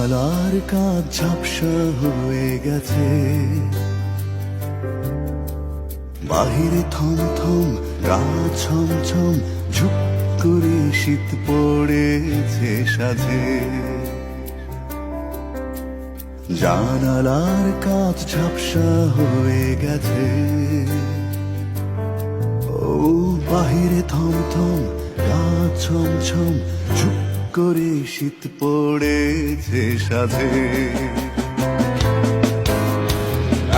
জানালার কাজ ঝাপসা হয়ে গেছে, বাহিরে থমথম রাত ছমছম, ঝুপ করে শীত পড়েছে সাজে। জানালার কাজ ঝাপসা হয়ে গেছে, ও বাহিরে থমথম রাত ছমছম, ঝুপ করে শীত পড়েছে সাজে।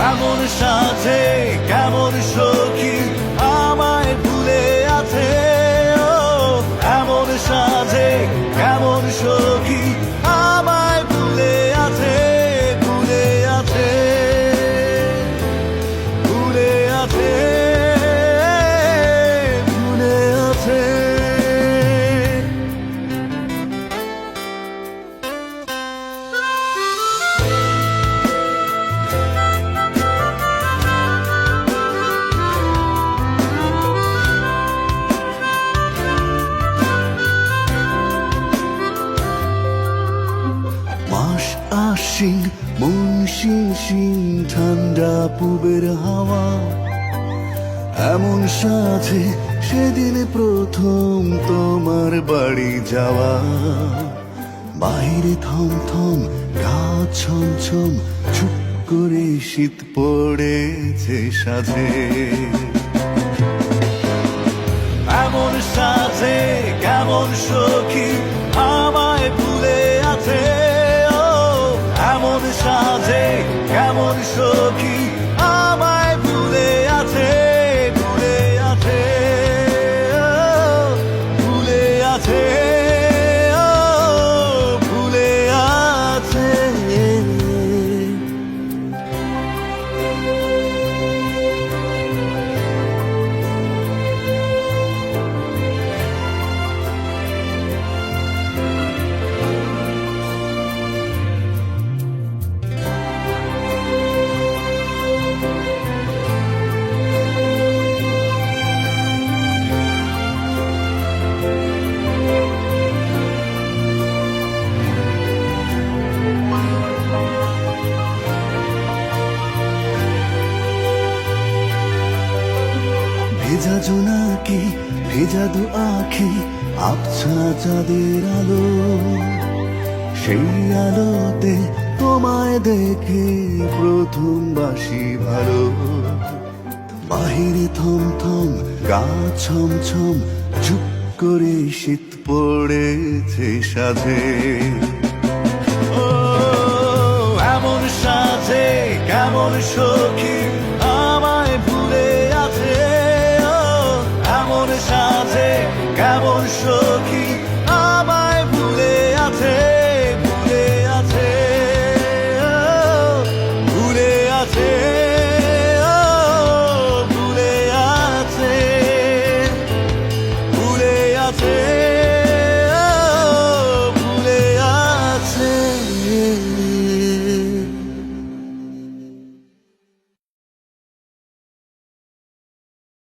এমন সাজে কেমন সখী আমায় ভুলে আছে, ও এমন সাজে কেমন সখী আমায় ভুলে আছে, ভুলে আছে, ভুলে আছে, ভুলে আছে। মাস আশ্বিন মন শিং শিং, ঠান্ডা পুবের হাওয়া, এমন সাজে সেদিন প্রথম তোমার বাড়ি যাওয়া। বাইরে থমথম রাত ছমছম, চুপ করে শীত পড়েছে সাজে। এমন সাজে কেমন সখী আমায় ভুলে আছে, ও এমন সাজে কেমন সখী আমায় ভুলে আছে, ভুলে আছে, ভুলে আছে, ভুলে আছে। ভেজা জোনাকি ভেজা দু আখি, আবছা চাঁদের আলো, সেই আলোতে তোমায় দেখে প্রথম বাসি ভালো। বাহিরে থমথম রাত ছমছম, চুপ করে শীত পড়েছে সাজে। ও এমন সাজে কেমন সখী